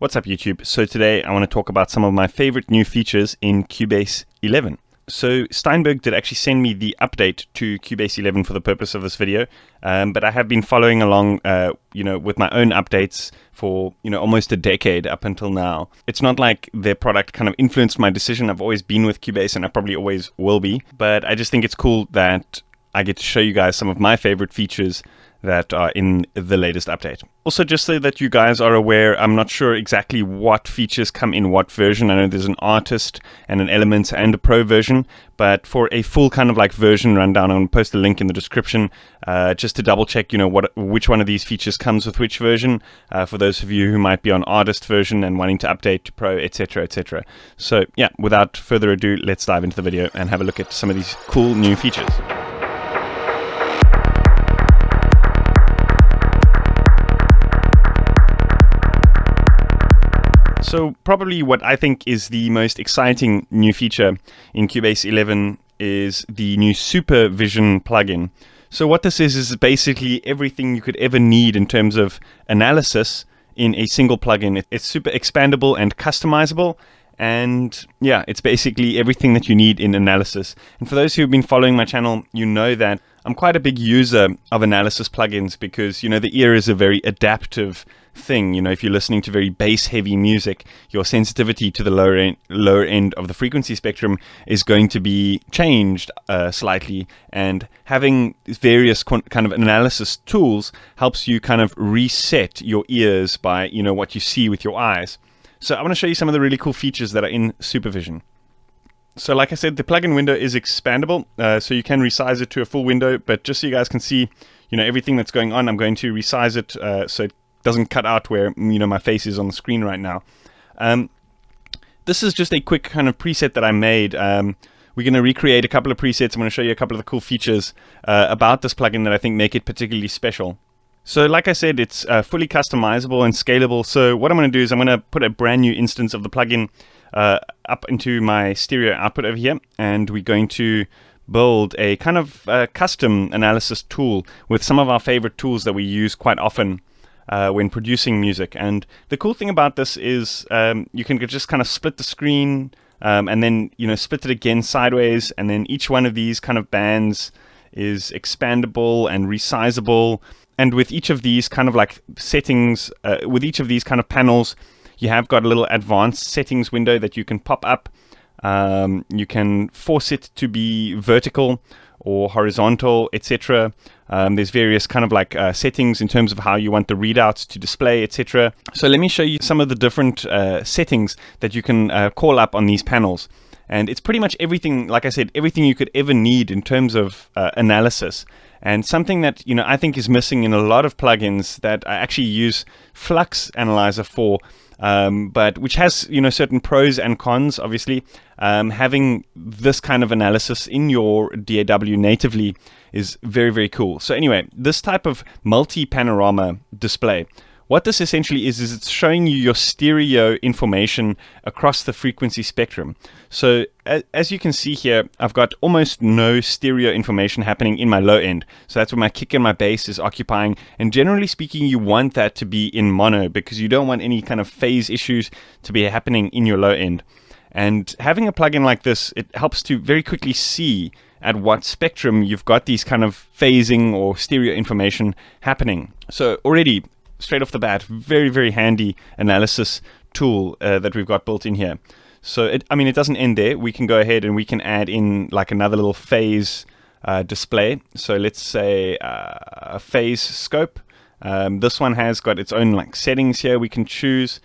What's up YouTube? So today I want to talk about some of my favorite new features in Cubase 11. So Steinberg did actually send me the update to Cubase 11 for the purpose of this video, but I have been following along with my own updates for almost a decade up until now. It's not like their product kind of influenced my decision. I've always been with Cubase and I probably always will be, but I just think it's cool that I get to show you guys some of my favorite features that are in the latest update. Also, just so that you guys are aware, I'm not sure exactly what features come in what version. I know there's an artist and an elements and a pro version, but for a full kind of like version rundown, I'm going to post a link in the description just to double check, which one of these features comes with which version, for those of you who might be on artist version and wanting to update to pro, etc, etc. So yeah, without further ado, let's dive into the video and have a look at some of these cool new features. So probably what I think is the most exciting new feature in Cubase 11 is the new SuperVision plugin. So what this is basically everything you could ever need in terms of analysis in a single plugin. It's super expandable and customizable. And yeah, it's basically everything that you need in analysis. And for those who've been following my channel, you know that I'm quite a big user of analysis plugins because, the ear is a very adaptive thing. If you're listening to very bass heavy music, your sensitivity to the lower end of the frequency spectrum is going to be changed slightly, and having various kind of analysis tools helps you kind of reset your ears by what you see with your eyes. So I want to show you some of the really cool features that are in SuperVision. So like I said, the plugin window is expandable, so you can resize it to a full window, but just so you guys can see everything that's going on, I'm going to resize it so it doesn't cut out where my face is on the screen right now. This is just a quick kind of preset that I made. We're going to recreate a couple of presets. I'm going to show you a couple of the cool features about this plugin that I think make it particularly special. So like I said, it's fully customizable and scalable. So what I'm going to do is I'm going to put a brand new instance of the plugin up into my stereo output over here, and we're going to build a kind of custom analysis tool with some of our favorite tools that we use quite often when producing music. And the cool thing about this is you can just kind of split the screen and then split it again sideways, and then each one of these kind of bands is expandable and resizable. And with each of these kind of like settings, with each of these kind of panels, you have got a little advanced settings window that you can pop up. You can force it to be vertical or horizontal, etc. There's various kind of like settings in terms of how you want the readouts to display, etc. So let me show you some of the different settings that you can call up on these panels. And it's pretty much everything, like I said, everything you could ever need in terms of analysis. And something that I think is missing in a lot of plugins that I actually use Flux Analyzer for, but which has certain pros and cons. Obviously, having this kind of analysis in your DAW natively is very, very cool. So anyway, this type of multi-panorama display, what this essentially is it's showing you your stereo information across the frequency spectrum. So as you can see here, I've got almost no stereo information happening in my low end. So that's where my kick and my bass is occupying. And generally speaking, you want that to be in mono because you don't want any kind of phase issues to be happening in your low end. And having a plugin like this, it helps to very quickly see at what spectrum you've got these kind of phasing or stereo information happening. So already, straight off the bat, very, very handy analysis tool that we've got built in here. So it doesn't end there. We can go ahead and we can add in like another little phase display. So let's say a phase scope. This one has got its own like settings here we can choose.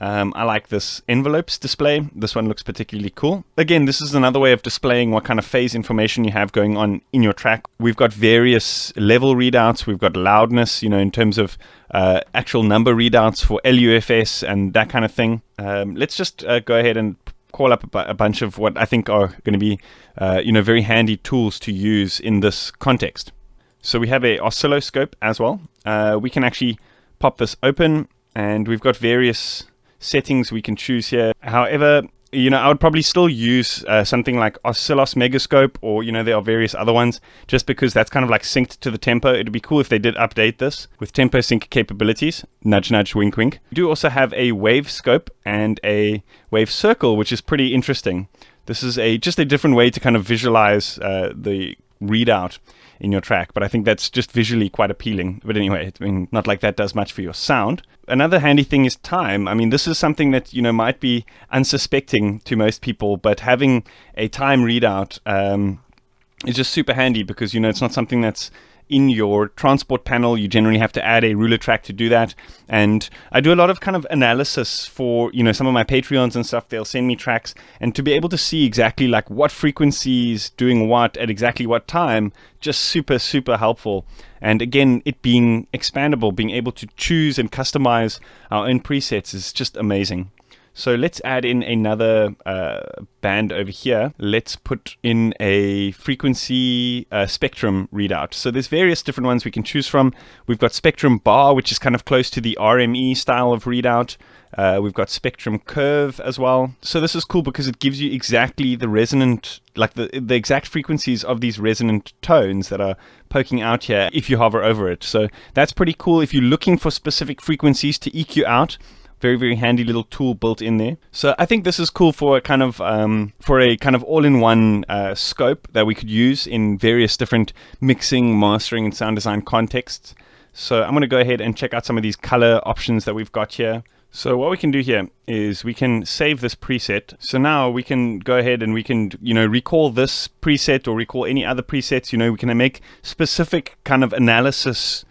I like this envelopes display. This one looks particularly cool. Again, this is another way of displaying what kind of phase information you have going on in your track. We've got various level readouts. We've got loudness, in terms of actual number readouts for LUFS and that kind of thing. Let's just go ahead and call up a bunch of what I think are going to be, very handy tools to use in this context. So we have a oscilloscope as well. We can actually pop this open, and we've got various settings we can choose here. However, I would probably still use something like Oscillos Megascope, or, there are various other ones, just because that's kind of like synced to the tempo. It'd be cool if they did update this with tempo sync capabilities. Nudge, nudge, wink, wink. We do also have a wave scope and a wave circle, which is pretty interesting. This is just a different way to kind of visualize the readout in your track, but I think that's just visually quite appealing. But anyway, not like that does much for your sound. Another handy thing is time. This is something that might be unsuspecting to most people, but having a time readout is just super handy, because it's not something that's in your transport panel. You generally have to add a ruler track to do that. And I do a lot of kind of analysis for, some of my Patreons and stuff. They'll send me tracks, and to be able to see exactly like what frequencies doing what at exactly what time, just super, super helpful. And again, it being expandable, being able to choose and customize our own presets is just amazing. So let's add in another band over here. Let's put in a frequency spectrum readout. So there's various different ones we can choose from. We've got spectrum bar, which is kind of close to the RME style of readout. We've got spectrum curve as well. So this is cool because it gives you exactly the resonant, like the exact frequencies of these resonant tones that are poking out here if you hover over it. So that's pretty cool. If you're looking for specific frequencies to EQ out, very, very handy little tool built in there. So I think this is cool for a kind of all-in-one scope that we could use in various different mixing, mastering, and sound design contexts. So I'm going to go ahead and check out some of these color options that we've got here. So what we can do here is we can save this preset. So now we can go ahead and we can, recall this preset or recall any other presets. We can make specific kind of analysis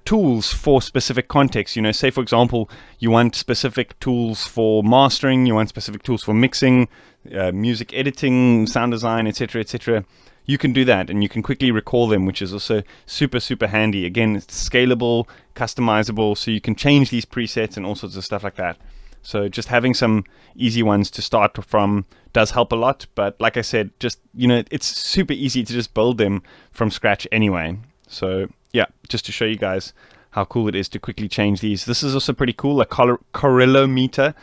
tools for specific contexts. Say for example, you want specific tools for mastering, you want specific tools for mixing, music editing, sound design, etc., etc. You can do that, and you can quickly recall them, which is also super, super handy. Again, it's scalable, customizable, so you can change these presets and all sorts of stuff like that. So just having some easy ones to start from does help a lot. But like I said, just it's super easy to just build them from scratch anyway. So yeah, just to show you guys how cool it is to quickly change these. This is also pretty cool, a corellometer,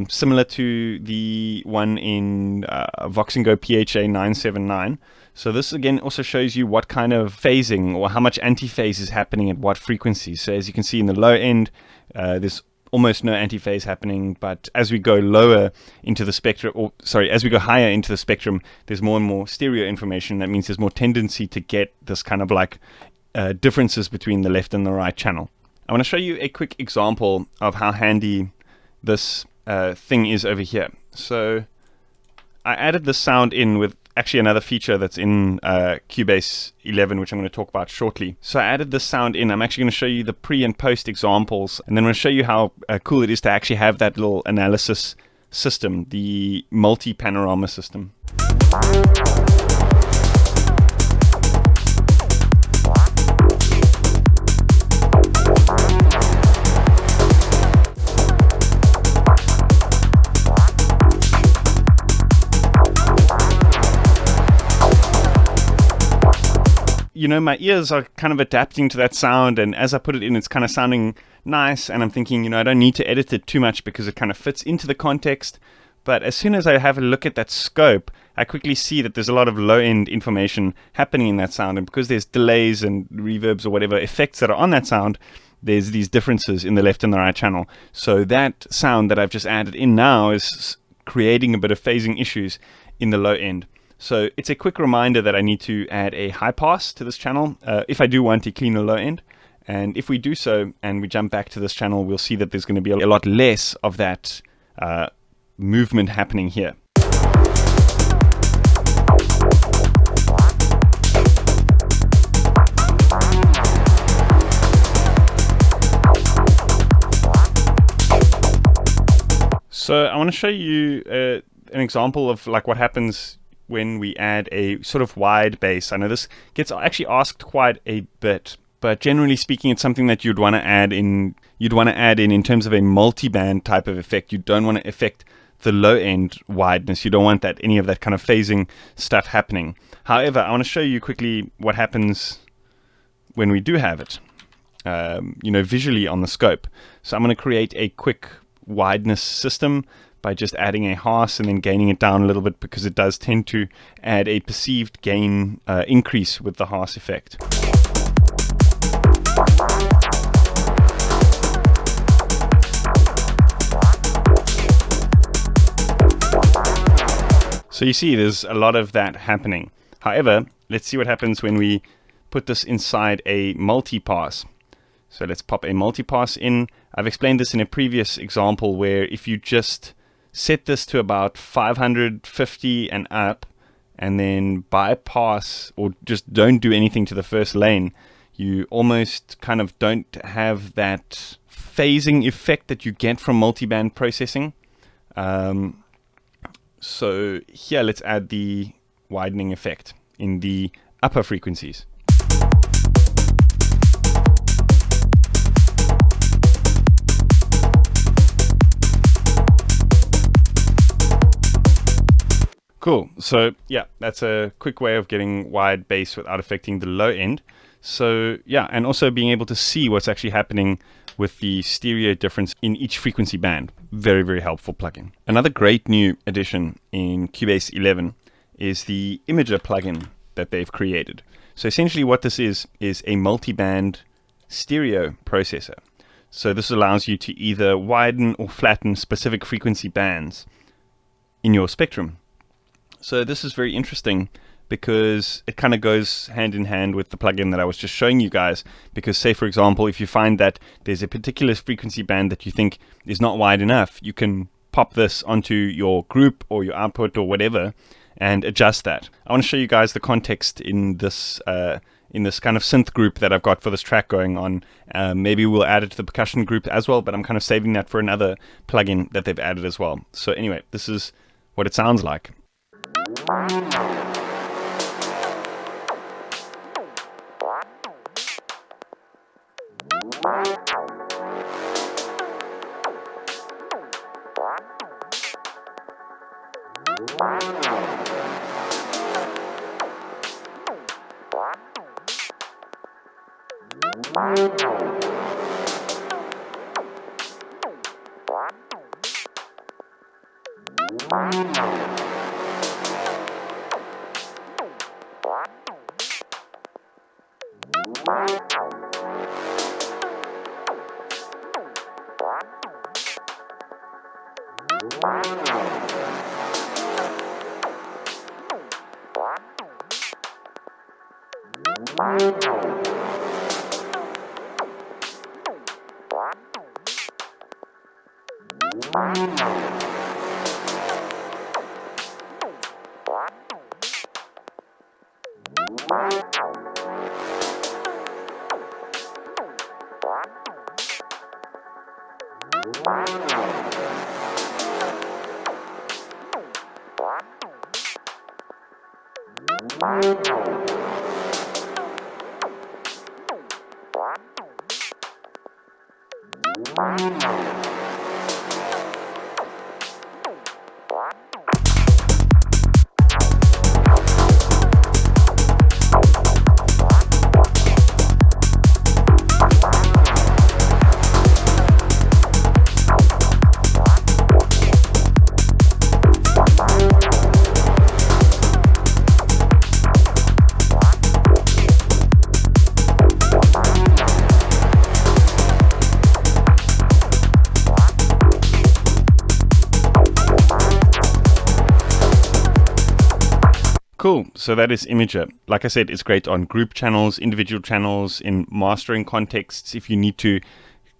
similar to the one in Vox&Go PHA 979. So this again also shows you what kind of phasing or how much antiphase is happening at what frequencies. So as you can see in the low end, there's almost no antiphase happening, but as we go lower into the spectrum, as we go higher into the spectrum, there's more and more stereo information. That means there's more tendency to get this kind of like differences between the left and the right channel. I want to show you a quick example of how handy this thing is over here. So I added this sound in with actually another feature that's in Cubase 11, which I'm going to talk about shortly. So I added this sound in. I'm actually going to show you the pre and post examples, and then I'm going to show you how cool it is to actually have that little analysis system, the multi-panorama system. My ears are kind of adapting to that sound, and as I put it in, it's kind of sounding nice, and I'm thinking, I don't need to edit it too much because it kind of fits into the context. But as soon as I have a look at that scope, I quickly see that there's a lot of low-end information happening in that sound, and because there's delays and reverbs or whatever effects that are on that sound, there's these differences in the left and the right channel. So that sound that I've just added in now is creating a bit of phasing issues in the low end. So it's a quick reminder that I need to add a high pass to this channel if I do want a cleaner low end. And if we do so and we jump back to this channel, we'll see that there's going to be a lot less of that movement happening here. So I want to show you an example of like what happens when we add a sort of wide bass. I know this gets actually asked quite a bit, but generally speaking, it's something that you'd want to add in. You'd want to add in terms of a multiband type of effect. You don't want to affect the low end wideness. You don't want any of that kind of phasing stuff happening. However, I want to show you quickly what happens when we do have it, visually on the scope. So I'm going to create a quick wideness system by just adding a harsh and then gaining it down a little bit, because it does tend to add a perceived gain increase with the harsh effect. So you see there's a lot of that happening. However, let's see what happens when we put this inside a multipass. So let's pop a multipass in. I've explained this in a previous example where if you just set this to about 550 and up, and then bypass or just don't do anything to the first lane, you almost kind of don't have that phasing effect that you get from multiband processing. So here, let's add the widening effect in the upper frequencies. Cool. So yeah, that's a quick way of getting wide bass without affecting the low end. So yeah, and also being able to see what's actually happening with the stereo difference in each frequency band. Very, very helpful plugin. Another great new addition in Cubase 11 is the Imager plugin that they've created. So essentially what this is a multiband stereo processor. So this allows you to either widen or flatten specific frequency bands in your spectrum. So this is very interesting because it kind of goes hand in hand with the plugin that I was just showing you guys. Because say, for example, if you find that there's a particular frequency band that you think is not wide enough, you can pop this onto your group or your output or whatever and adjust that. I want to show you guys the context in this kind of synth group that I've got for this track going on. Maybe we'll add it to the percussion group as well, but I'm kind of saving that for another plugin that they've added as well. So anyway, this is what it sounds like. Cool, so that is Imager. Like I said, it's great on group channels, individual channels, in mastering contexts, if you need to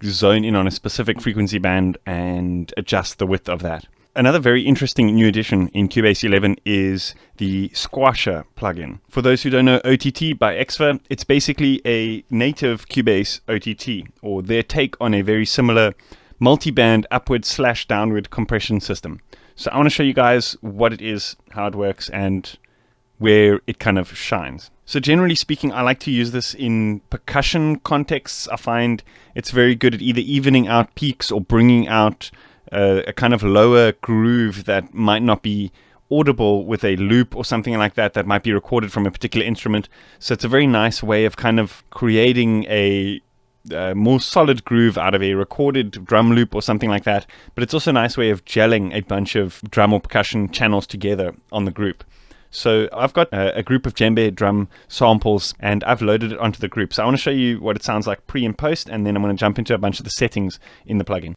zone in on a specific frequency band and adjust the width of that. Another very interesting new addition in Cubase 11 is the Squasher plugin. For those who don't know OTT by Exfer, it's basically a native Cubase OTT, or their take on a very similar multi-band upward/downward compression system. So I want to show you guys what it is, how it works, and where it kind of shines. So generally speaking, I like to use this in percussion contexts. I find it's very good at either evening out peaks or bringing out a kind of lower groove that might not be audible with a loop or something like that that might be recorded from a particular instrument. So it's a very nice way of kind of creating a more solid groove out of a recorded drum loop or something like that. But it's also a nice way of gelling a bunch of drum or percussion channels together on the group. So I've got a group of djembe drum samples, and I've loaded it onto the group. So I want to show you what it sounds like pre and post, and then I'm going to jump into a bunch of the settings in the plugin.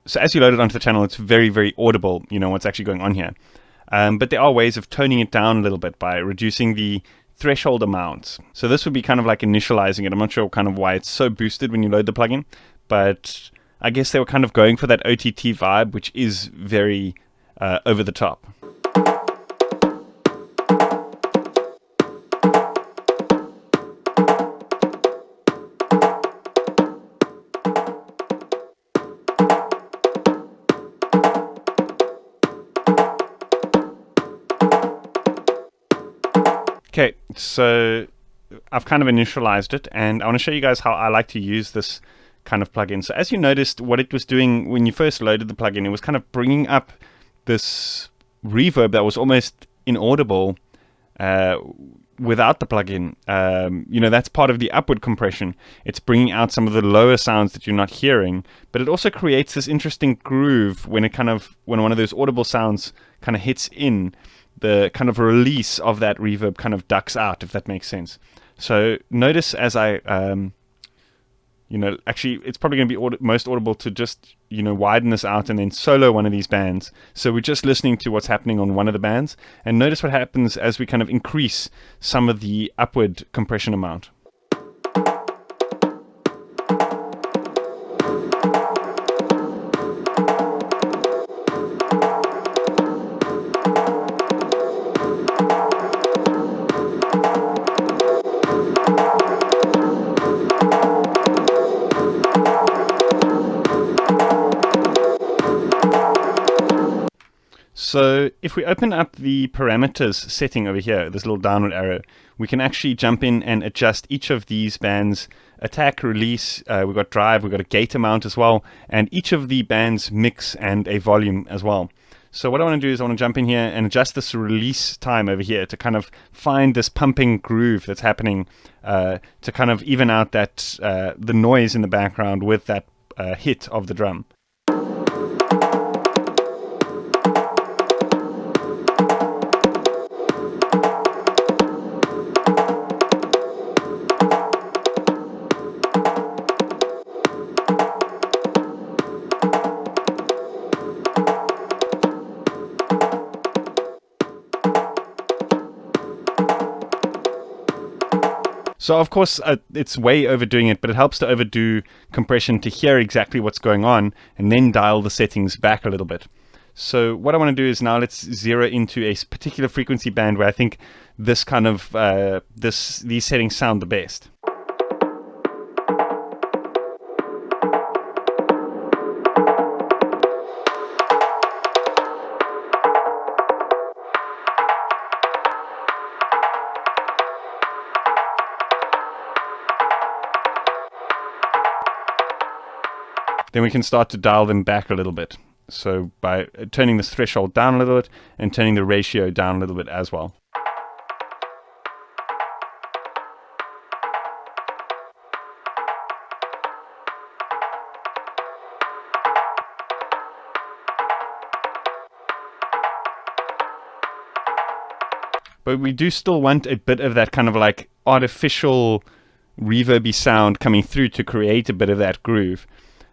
So as you load it onto the channel, it's very, very audible, what's actually going on here. But there are ways of toning it down a little bit by reducing the threshold amount. So this would be kind of like initializing it. I'm not sure kind of why it's so boosted when you load the plugin, but I guess they were kind of going for that OTT vibe, which is very over the top. Okay, so I've kind of initialized it, and I want to show you guys how I like to use this kind of plugin. So as you noticed, what it was doing when you first loaded the plugin, it was kind of bringing up this reverb that was almost inaudible without the plugin. That's part of the upward compression. It's bringing out some of the lower sounds that you're not hearing, but it also creates this interesting groove when one of those audible sounds kind of hits in. The kind of release of that reverb kind of ducks out, if that makes sense. So notice as I, actually it's probably going to be most audible to just, widen this out and then solo one of these bands. So we're just listening to what's happening on one of the bands, and notice what happens as we kind of increase some of the upward compression amount. So if we open up the parameters setting over here, this little downward arrow, we can actually jump in and adjust each of these bands' attack, release, we've got drive, we've got a gate amount as well, and each of the bands' mix and a volume as well. So what I want to do is I want to jump in here and adjust this release time over here to kind of find this pumping groove that's happening, to kind of even out that the noise in the background with that hit of the drum. So of course it's way overdoing it, but it helps to overdo compression to hear exactly what's going on and then dial the settings back a little bit. So what I want to do is now let's zero into a particular frequency band where I think this kind of these settings sound the best. Then we can start to dial them back a little bit. So by turning this threshold down a little bit and turning the ratio down a little bit as well. But we do still want a bit of that kind of like artificial reverby sound coming through to create a bit of that groove.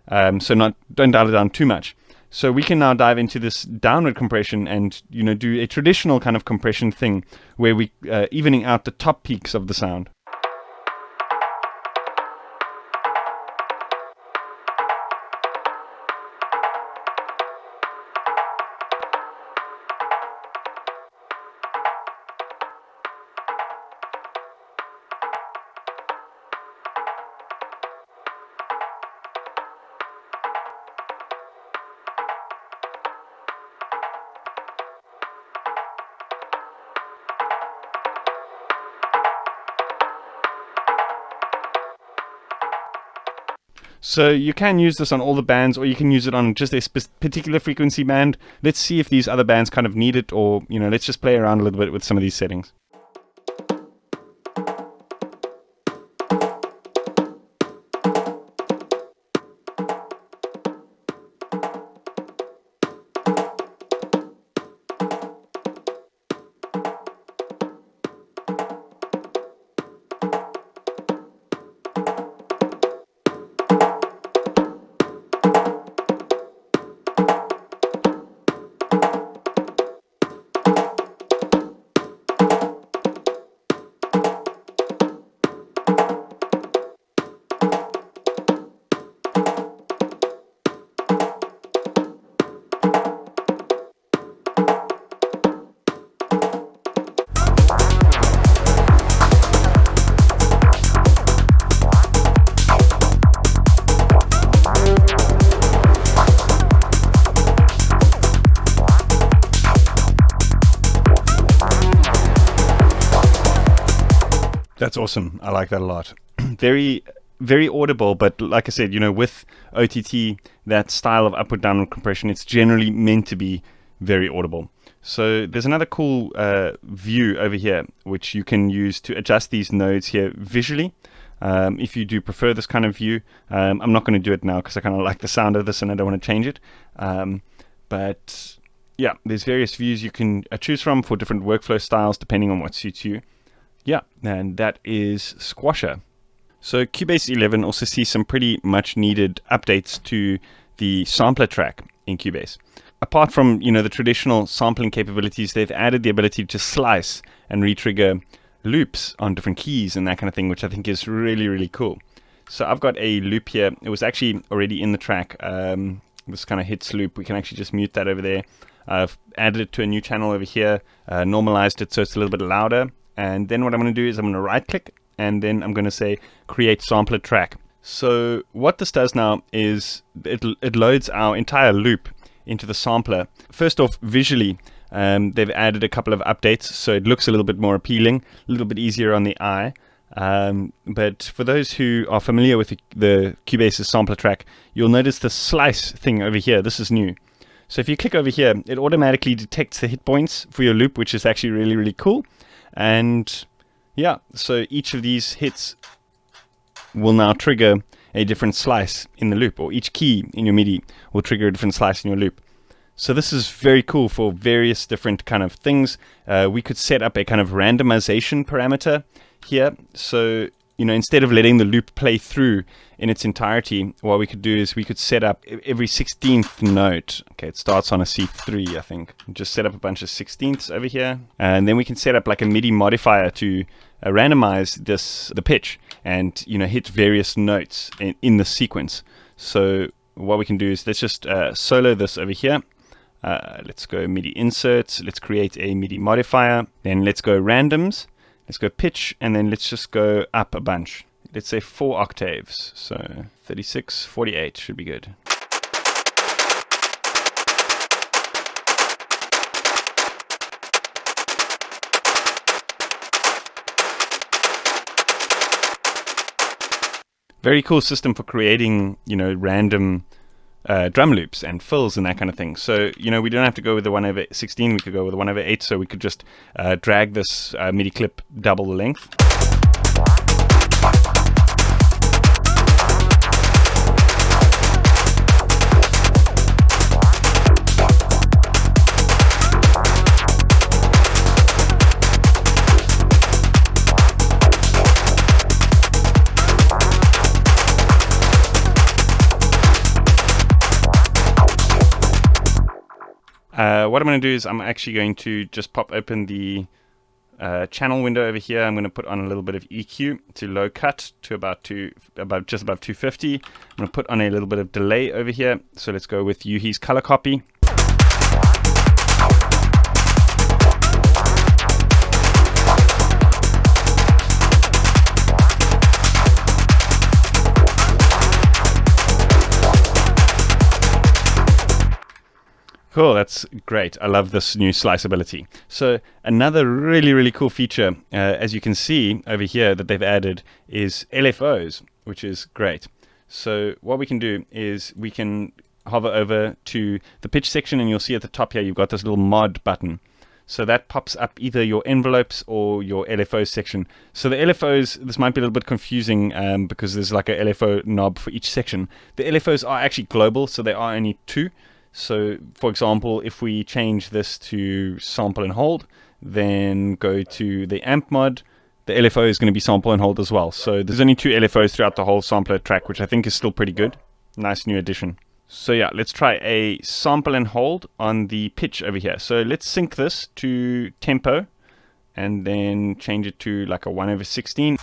So don't dial it down too much. So we can now dive into this downward compression and do a traditional kind of compression thing where we evening out the top peaks of the sound. So you can use this on all the bands, or you can use it on just a particular frequency band. Let's see if these other bands kind of need it, or, you know, let's just play around a little bit with some of these settings. That's awesome. I like that a lot. Very, very audible, but like I said, you know, with OTT, that style of upward downward compression, it's generally meant to be very audible. So there's another cool view over here, which you can use to adjust these nodes here visually. If you do prefer this kind of view, I'm not going to do it now because I kind of like the sound of this and I don't want to change it. But yeah, there's various views you can choose from for different workflow styles depending on what suits you. Yeah, and that is Squasher. So Cubase 11 also sees some pretty much needed updates to the sampler track in Cubase. Apart from, you know, the traditional sampling capabilities, they've added the ability to slice and retrigger loops on different keys and that kind of thing, which I think is really, really cool. So I've got a loop here. It was actually already in the track. This kind of hits loop. We can actually just mute that over there. I've added it to a new channel over here, normalized it so it's a little bit louder. And then what I'm going to do is I'm going to right click and then I'm going to say create sampler track. So what this does now is it loads our entire loop into the sampler. First off, visually, they've added a couple of updates so it looks a little bit more appealing, a little bit easier on the eye. But for those who are familiar with the Cubase's sampler track, you'll notice the slice thing over here. This is new. So if you click over here, it automatically detects the hit points for your loop, which is actually really, really cool. And yeah, so each of these hits will now trigger a different slice in the loop, or each key in your MIDI will trigger a different slice in your loop. So this is very cool for various different kind of things. We could set up a kind of randomization parameter here. So, you know, instead of letting the loop play through in its entirety, what we could do is we could set up every 16th note. Okay, it starts on a C3, I think. Just set up a bunch of 16ths over here. And then we can set up like a MIDI modifier to randomize the pitch and, you know, hit various notes in the sequence. So what we can do is let's just solo this over here. Let's go MIDI inserts. Let's create a MIDI modifier. Then let's go randoms. Let's go pitch, and then let's just go up a bunch. Let's say 4 octaves. So 36, 48 should be good. Very cool system for creating, you know, random drum loops and fills and that kind of thing. So, you know, we don't have to go with the 1/16, we could go with the 1/8, so we could just drag this MIDI clip double the length. What I'm going to do is I'm actually going to just pop open the channel window over here. I'm going to put on a little bit of EQ to low cut to just above 250. I'm going to put on a little bit of delay over here. So let's go with Yuhi's color copy. Cool, that's great. I love this new sliceability. So another really, really cool feature, as you can see over here that they've added, is LFOs, which is great. So what we can do is we can hover over to the pitch section, and you'll see at the top here you've got this little mod button. So that pops up either your envelopes or your LFOs section. So the LFOs, this might be a little bit confusing because there's like a LFO knob for each section. The LFOs are actually global, so there are only 2. So for example, if we change this to sample and hold, then go to the amp mod, the LFO is going to be sample and hold as well. So there's only 2 LFOs throughout the whole sampler track, which I think is still pretty good. Nice new addition. So yeah, let's try a sample and hold on the pitch over here. So let's sync this to tempo and then change it to like a 1/16.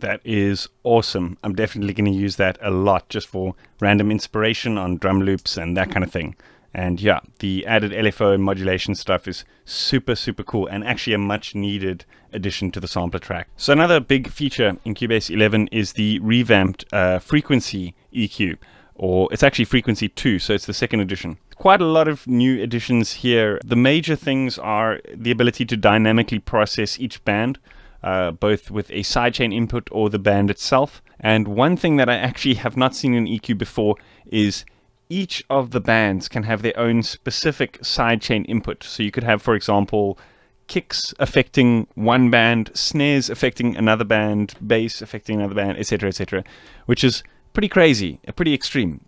That is awesome. I'm definitely going to use that a lot just for random inspiration on drum loops and that kind of thing. And yeah, the added LFO modulation stuff is super, super cool and actually a much needed addition to the sampler track. So another big feature in Cubase 11 is the revamped frequency EQ, or it's actually frequency 2, so it's the second edition. Quite a lot of new additions here. The major things are the ability to dynamically process each band, both with a sidechain input or the band itself. And one thing that I actually have not seen in EQ before is each of the bands can have their own specific sidechain input. So you could have, for example, kicks affecting one band, snares affecting another band, bass affecting another band, etc., which is pretty crazy, pretty extreme.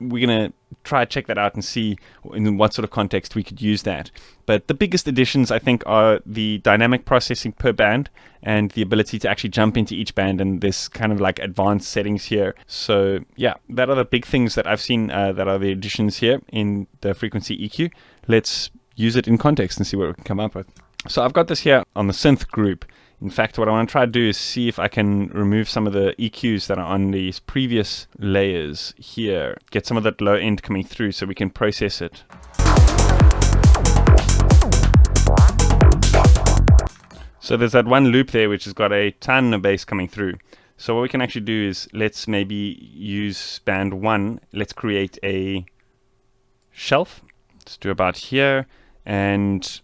We're going to try to check that out and see in what sort of context we could use that. But the biggest additions, I think, are the dynamic processing per band and the ability to actually jump into each band and this kind of like advanced settings here. So yeah, that are the big things that I've seen that are the additions here in the frequency EQ. Let's use it in context and see what we can come up with. So I've got this here on the synth group. In fact, what I want to try to do is see if I can remove some of the EQs that are on these previous layers here. Get some of that low end coming through so we can process it. So there's that one loop there which has got a ton of bass coming through. So what we can actually do is let's maybe use band 1. Let's create a shelf. Let's do about here, and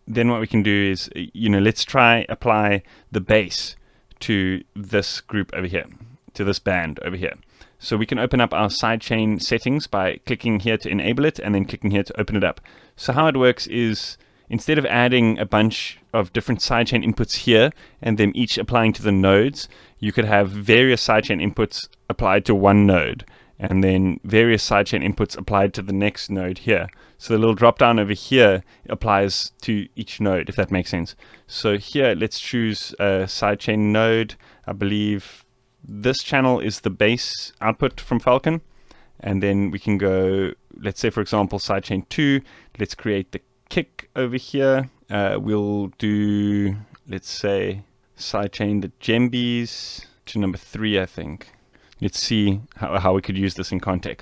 then what we can do is, let's try apply the bass to this group over here, to this band over here. So we can open up our sidechain settings by clicking here to enable it and then clicking here to open it up. So how it works is, instead of adding a bunch of different sidechain inputs here and them each applying to the nodes, you could have various sidechain inputs applied to one node, and then various sidechain inputs applied to the next node here. So the little drop down over here applies to each node, if that makes sense. So here, let's choose a sidechain node. I believe this channel is the bass output from Falcon. And then we can go, let's say, for example, sidechain 2. Let's create the kick over here. We'll do, let's say, sidechain the djembes to number 3, I think. Let's see how we could use this in context.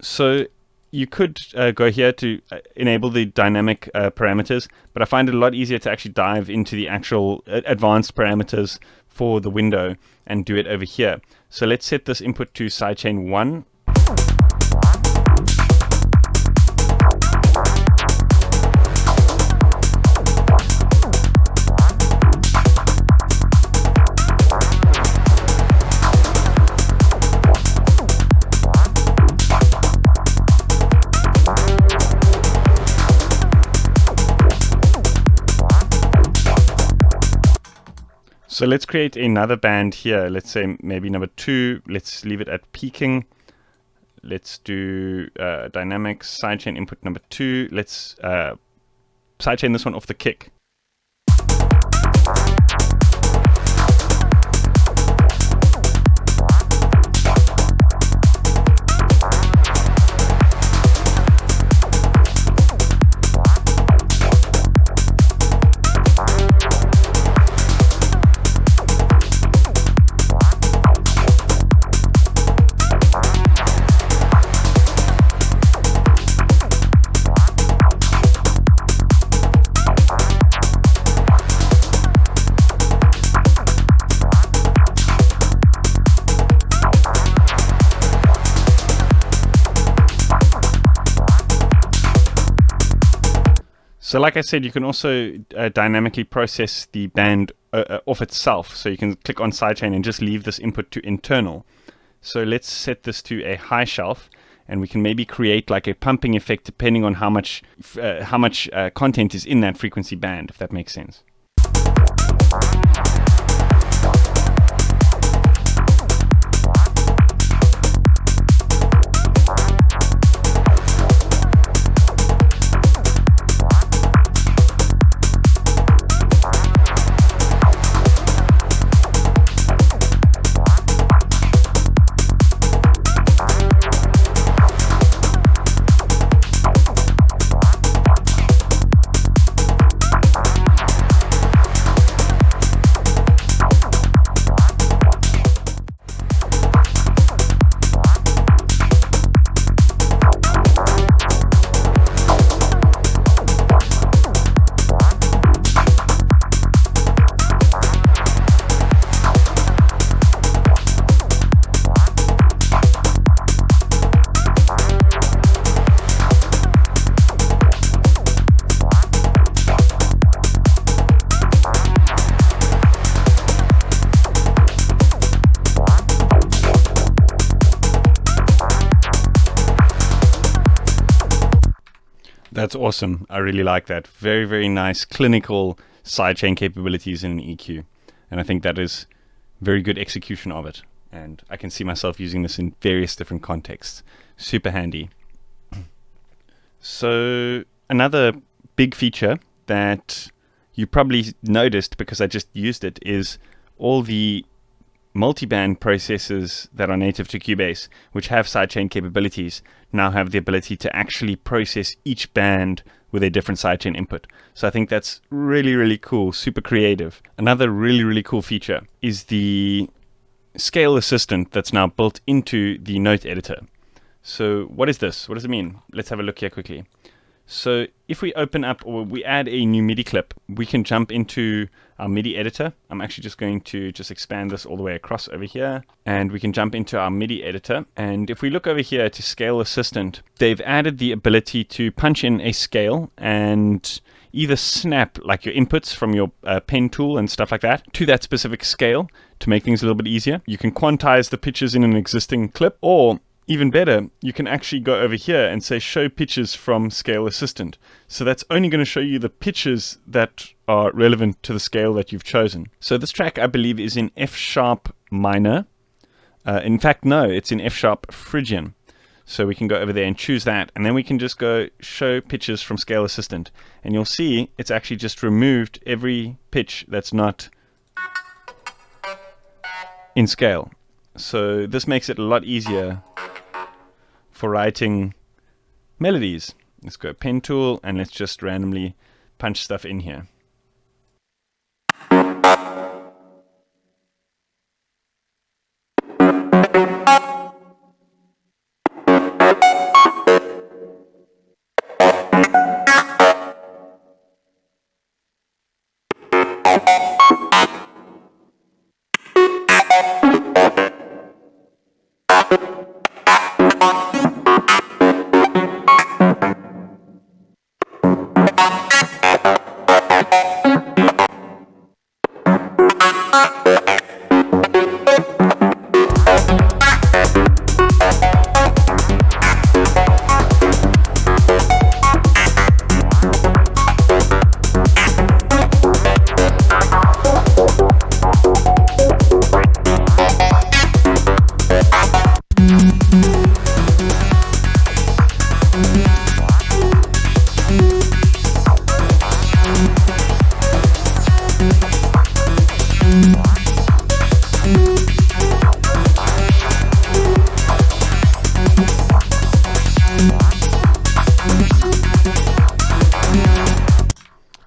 So you could go here to enable the dynamic parameters, but I find it a lot easier to actually dive into the actual advanced parameters for the window and do it over here. So let's set this input to sidechain 1. So let's create another band here. Let's say maybe number 2. Let's leave it at peaking. Let's do dynamics, sidechain input number 2. Let's sidechain this one off the kick. So like I said, you can also dynamically process the band off itself. So you can click on sidechain and just leave this input to internal. So let's set this to a high shelf, and we can maybe create like a pumping effect depending on how much content is in that frequency band, if that makes sense. That's awesome. I really like that. Very, very nice clinical sidechain capabilities in an EQ. And I think that is very good execution of it. And I can see myself using this in various different contexts. Super handy. So another big feature that you probably noticed because I just used it is all the multiband processors that are native to Cubase, which have sidechain capabilities, now have the ability to actually process each band with a different sidechain input. So I think that's really, really cool, super creative. Another really, really cool feature is the scale assistant that's now built into the note editor. So what is this? What does it mean? Let's have a look here quickly. So if we open up or we add a new MIDI clip, we can jump into our MIDI editor. I'm actually just going to expand this all the way across over here, and we can jump into our MIDI editor. And if we look over here to Scale Assistant, they've added the ability to punch in a scale and either snap like your inputs from your pen tool and stuff like that to that specific scale to make things a little bit easier. You can quantize the pitches in an existing clip, or even better, you can actually go over here and say show pitches from Scale Assistant. So that's only going to show you the pitches that are relevant to the scale that you've chosen. So this track, I believe, is in F sharp minor. In fact, no, it's in F sharp Phrygian. So we can go over there and choose that, and then we can just go show pitches from Scale Assistant. And you'll see it's actually just removed every pitch that's not in scale. So this makes it a lot easier for writing melodies. Let's go pen tool and let's just randomly punch stuff in here.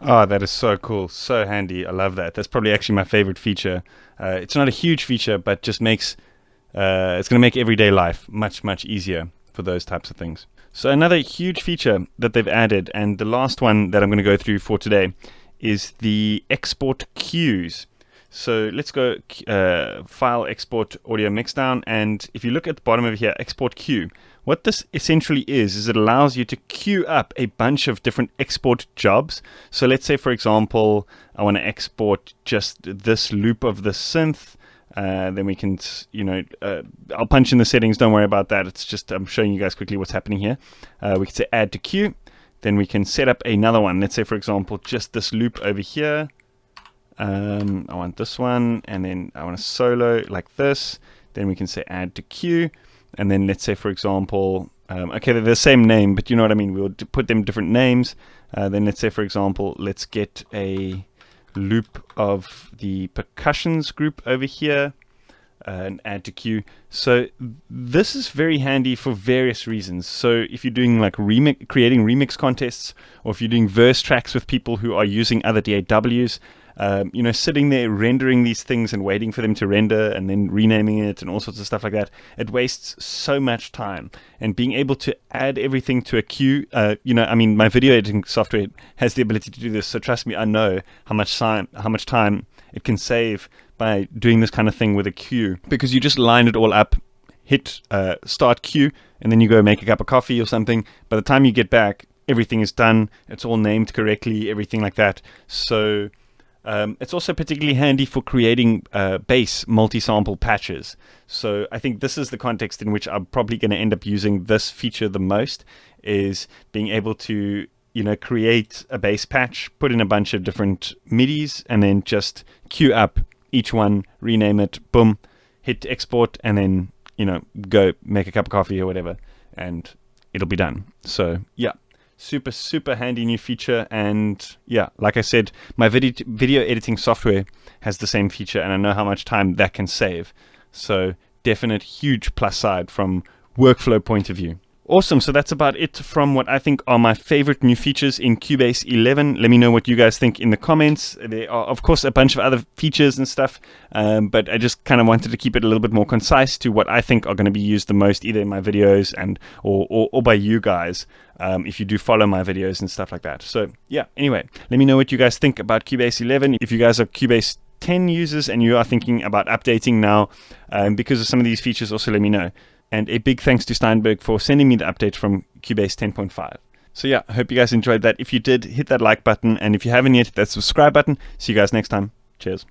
Oh, that is so cool. So handy. I love that. That's probably actually my favorite feature. It's not a huge feature, but just makes, it's going to make everyday life much, much easier for those types of things. So another huge feature that they've added, and the last one that I'm going to go through for today, is the export cues. So let's go file, export, audio mixdown, and if you look at the bottom over here, export cue. What this essentially is it allows you to queue up a bunch of different export jobs. So let's say, for example, I want to export just this loop of the synth. Then we can, I'll punch in the settings. Don't worry about that. It's just I'm showing you guys quickly what's happening here. We can say add to queue. Then we can set up another one. Let's say, for example, just this loop over here. I want this one, and then I want a solo like this. Then we can say add to queue, and then let's say, for example, okay, they're the same name, but you know what I mean. We'll put them different names. Then let's say, for example, let's get a loop of the percussions group over here, and add to queue. So this is very handy for various reasons. So if you're doing like creating remix contests, or if you're doing verse tracks with people who are using other DAWs, sitting there rendering these things and waiting for them to render and then renaming it and all sorts of stuff like that, it wastes so much time. And being able to add everything to a queue, my video editing software has the ability to do this. So trust me, I know how much time it can save by doing this kind of thing with a queue, because you just line it all up, hit start queue, and then you go make a cup of coffee or something. By the time you get back, everything is done. It's all named correctly, everything like that. So it's also particularly handy for creating bass multi-sample patches. So I think this is the context in which I'm probably going to end up using this feature the most, is being able to create a bass patch, put in a bunch of different MIDIs, and then just queue up each one, rename it, boom, hit export, and then go make a cup of coffee or whatever, and it'll be done. So yeah, super, super handy new feature. And yeah, like I said, my video editing software has the same feature, and I know how much time that can save. So definite huge plus side from workflow point of view. Awesome. So that's about it from what I think are my favorite new features in Cubase 11. Let me know what you guys think in the comments. There are, of course, a bunch of other features and stuff, but I just kind of wanted to keep it a little bit more concise to what I think are going to be used the most, either in my videos and or by you guys, if you do follow my videos and stuff like that. So yeah, anyway, let me know what you guys think about Cubase 11. If you guys are Cubase 10 users and you are thinking about updating now because of some of these features, also let me know. And a big thanks to Steinberg for sending me the update from Cubase 10.5. So yeah, I hope you guys enjoyed that. If you did, hit that like button. And if you haven't yet, hit that subscribe button. See you guys next time. Cheers.